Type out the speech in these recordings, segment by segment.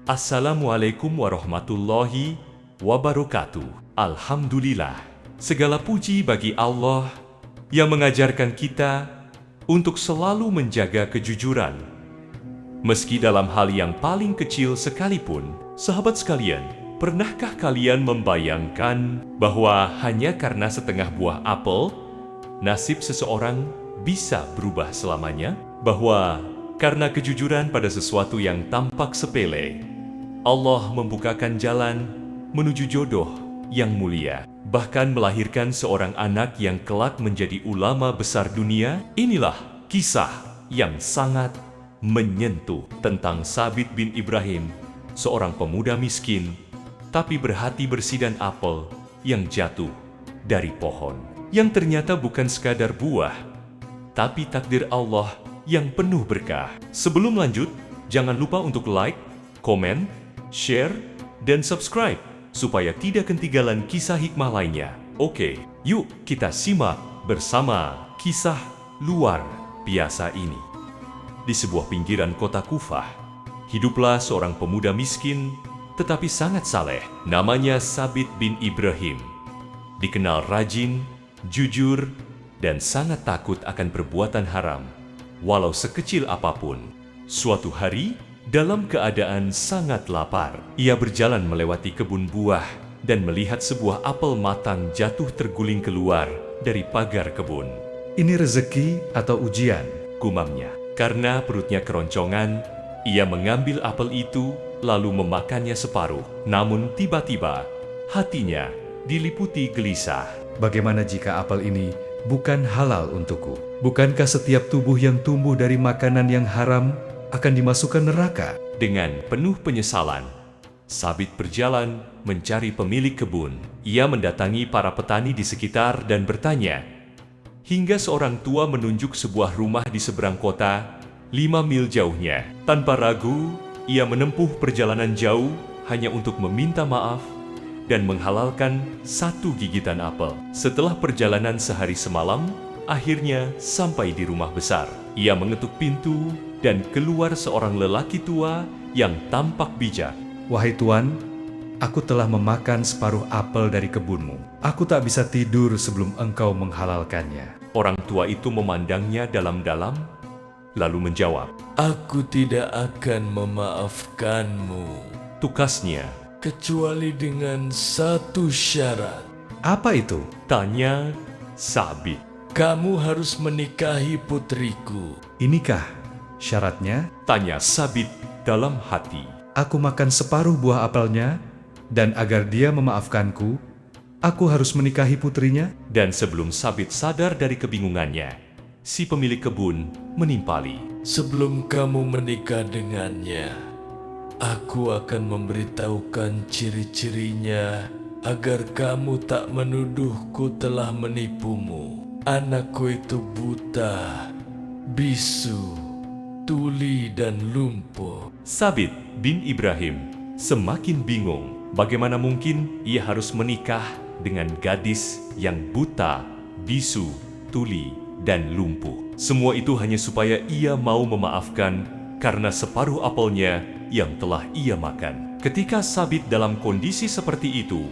Assalamualaikum warahmatullahi wabarakatuh. Alhamdulillah, segala puji bagi Allah yang mengajarkan kita untuk selalu menjaga kejujuran. Meski dalam hal yang paling kecil sekalipun, sahabat sekalian, pernahkah kalian membayangkan bahwa hanya karena setengah buah apel, nasib seseorang bisa berubah selamanya? Bahwa karena kejujuran pada sesuatu yang tampak sepele, Allah membukakan jalan menuju jodoh yang mulia, bahkan melahirkan seorang anak yang kelak menjadi ulama besar dunia? Inilah kisah yang sangat menyentuh tentang Sabit bin Ibrahim, seorang pemuda miskin, tapi berhati bersih dan apel yang jatuh dari pohon, yang ternyata bukan sekadar buah, tapi takdir Allah yang penuh berkah. Sebelum lanjut, jangan lupa untuk like, komen, share, dan subscribe, supaya tidak ketinggalan kisah hikmah lainnya. Oke, yuk kita simak bersama kisah luar biasa ini. Di sebuah pinggiran kota Kufah, hiduplah seorang pemuda miskin, tetapi sangat saleh. Namanya Sabit bin Ibrahim. Dikenal rajin, jujur, dan sangat takut akan perbuatan haram, walau sekecil apapun. Suatu hari, dalam keadaan sangat lapar, ia berjalan melewati kebun buah dan melihat sebuah apel matang jatuh terguling keluar dari pagar kebun. Ini rezeki atau ujian? Gumamnya. Karena perutnya keroncongan, ia mengambil apel itu lalu memakannya separuh. Namun tiba-tiba, hatinya diliputi gelisah. Bagaimana jika apel ini bukan halal untukku? Bukankah setiap tubuh yang tumbuh dari makanan yang haram akan dimasukkan neraka? Dengan penuh penyesalan, Sabit berjalan mencari pemilik kebun. Ia mendatangi para petani di sekitar dan bertanya, hingga seorang tua menunjuk sebuah rumah di seberang kota, 5 mil jauhnya. Tanpa ragu, ia menempuh perjalanan jauh hanya untuk meminta maaf dan menghalalkan satu gigitan apel. Setelah perjalanan sehari semalam, akhirnya sampai di rumah besar. Ia mengetuk pintu dan keluar seorang lelaki tua yang tampak bijak. Wahai Tuan, aku telah memakan separuh apel dari kebunmu. Aku tak bisa tidur sebelum engkau menghalalkannya. Orang tua itu memandangnya dalam-dalam, lalu menjawab, Aku tidak akan memaafkanmu, tukasnya. kecuali dengan satu syarat. Apa itu? Tanya Sabit. Kamu harus menikahi putriku. Inikah syaratnya? Tanya Sabit dalam hati. Aku makan separuh buah apelnya, dan agar dia memaafkanku, aku harus menikahi putrinya? Dan sebelum Sabit sadar dari kebingungannya, si pemilik kebun menimpali. Sebelum kamu menikah dengannya, aku akan memberitahukan ciri-cirinya agar kamu tak menuduhku telah menipumu. Anakku itu buta, bisu, tuli, dan lumpuh. Sabit bin Ibrahim semakin bingung. Bagaimana mungkin ia harus menikah dengan gadis yang buta, bisu, tuli, dan lumpuh? Semua itu hanya supaya ia mau memaafkan karena separuh apelnya yang telah ia makan. Ketika Sabit dalam kondisi seperti itu,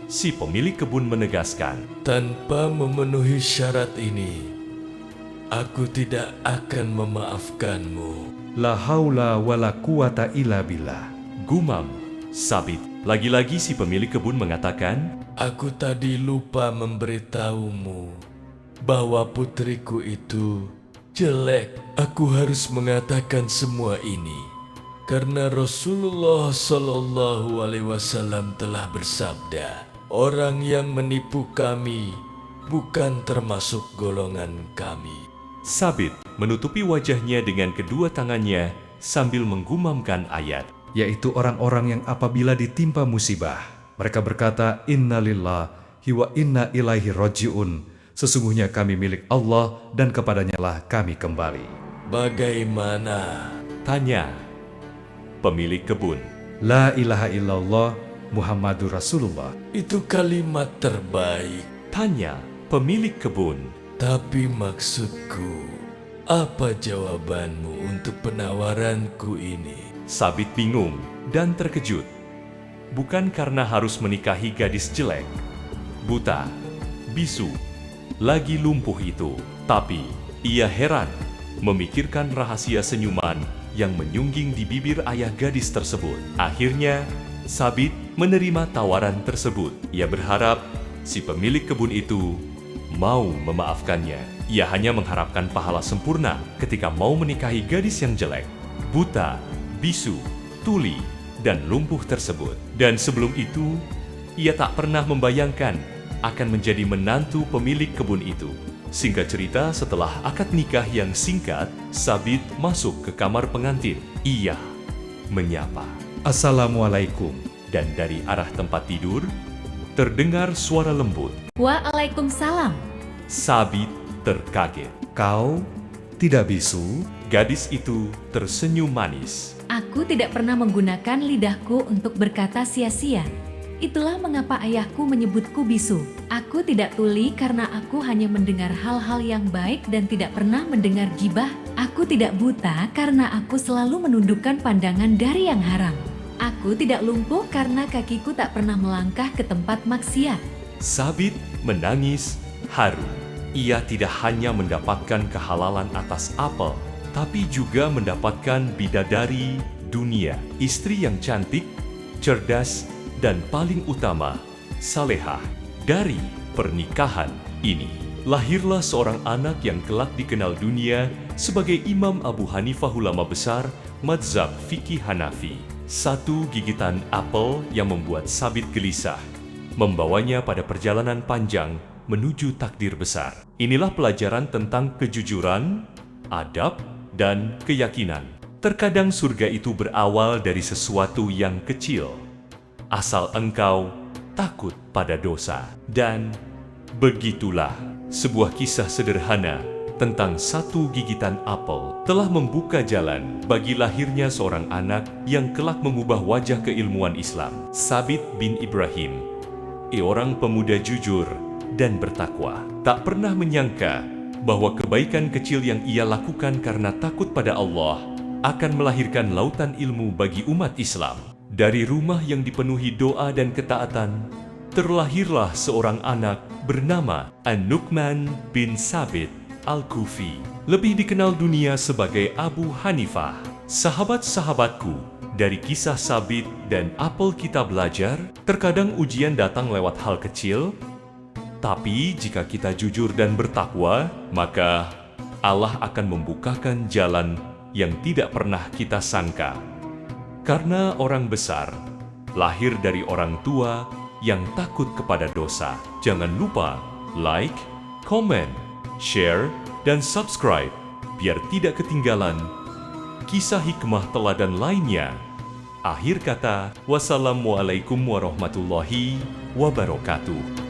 si pemilik kebun menegaskan, Tanpa memenuhi syarat ini, aku tidak akan memaafkanmu. La haula wa la quwata illa billah. gumam Sabit. Lagi-lagi si pemilik kebun mengatakan, Aku tadi lupa memberitahumu bahwa putriku itu jelek. Aku harus mengatakan semua ini karena Rasulullah Shallallahu Alaihi Wasallam telah bersabda, orang yang menipu kami bukan termasuk golongan kami. Sabit menutupi wajahnya dengan kedua tangannya sambil menggumamkan ayat. Yaitu orang-orang yang apabila ditimpa musibah, mereka berkata, Inna lillahi wa inna ilaihi raji'un. Sesungguhnya kami milik Allah dan kepadanya lah kami kembali. Bagaimana? Tanya pemilik kebun. La ilaha illallah Muhammadur Rasulullah. Itu kalimat terbaik. Tanya pemilik kebun. Tapi maksudku, Apa jawabanmu untuk penawaranku ini? Sabit bingung dan terkejut. Bukan karena harus menikahi gadis jelek, buta, bisu, lagi lumpuh itu, tapi ia heran memikirkan rahasia senyuman yang menyungging di bibir ayah gadis tersebut. Akhirnya, Sabit menerima tawaran tersebut. Ia berharap si pemilik kebun itu mau memaafkannya. Ia hanya mengharapkan pahala sempurna ketika mau menikahi gadis yang jelek, buta, bisu, tuli, dan lumpuh tersebut. Dan sebelum itu, ia tak pernah membayangkan akan menjadi menantu pemilik kebun itu. Singkat cerita, setelah akad nikah yang singkat, Sabit masuk ke kamar pengantin. Ia menyapa. Assalamualaikum. Dan dari arah tempat tidur, terdengar suara lembut. Waalaikumsalam. Sabit terkaget. Kau tidak bisu? Gadis itu tersenyum manis. Aku tidak pernah menggunakan lidahku untuk berkata sia-sia. Itulah mengapa ayahku menyebutku bisu. Aku tidak tuli karena aku hanya mendengar hal-hal yang baik dan tidak pernah mendengar gibah. Aku tidak buta karena aku selalu menundukkan pandangan dari yang haram. Aku tidak lumpuh karena kakiku tak pernah melangkah ke tempat maksiat. Sabit menangis haru. Ia tidak hanya mendapatkan kehalalan atas apel, tapi juga mendapatkan bidadari dunia, istri yang cantik, cerdas, dan paling utama, salehah. Dari pernikahan ini, lahirlah seorang anak yang kelak dikenal dunia sebagai Imam Abu Hanifah, ulama besar mazhab fikih Hanafi. Satu gigitan apel yang membuat Sabit gelisah, membawanya pada perjalanan panjang menuju takdir besar. Inilah pelajaran tentang kejujuran, adab, dan keyakinan. Terkadang surga itu berawal dari sesuatu yang kecil, asal engkau takut pada dosa. Dan begitulah sebuah kisah sederhana tentang satu gigitan apel telah membuka jalan bagi lahirnya seorang anak yang kelak mengubah wajah keilmuan Islam. Sabit bin Ibrahim, seorang pemuda jujur dan bertakwa, tak pernah menyangka bahwa kebaikan kecil yang ia lakukan karena takut pada Allah akan melahirkan lautan ilmu bagi umat Islam. Dari rumah yang dipenuhi doa dan ketaatan, terlahirlah seorang anak bernama An-Nu'man bin Sabit Al-Kufi, lebih dikenal dunia sebagai Abu Hanifah. Sahabat-sahabatku, dari kisah Sabit dan apel kita belajar, terkadang ujian datang lewat hal kecil, tapi jika kita jujur dan bertakwa, maka Allah akan membukakan jalan yang tidak pernah kita sangka. Karena orang besar lahir dari orang tua yang takut kepada dosa. Jangan lupa like, comment, share, dan subscribe biar tidak ketinggalan kisah hikmah teladan lainnya. Akhir kata, wassalamualaikum warahmatullahi wabarakatuh.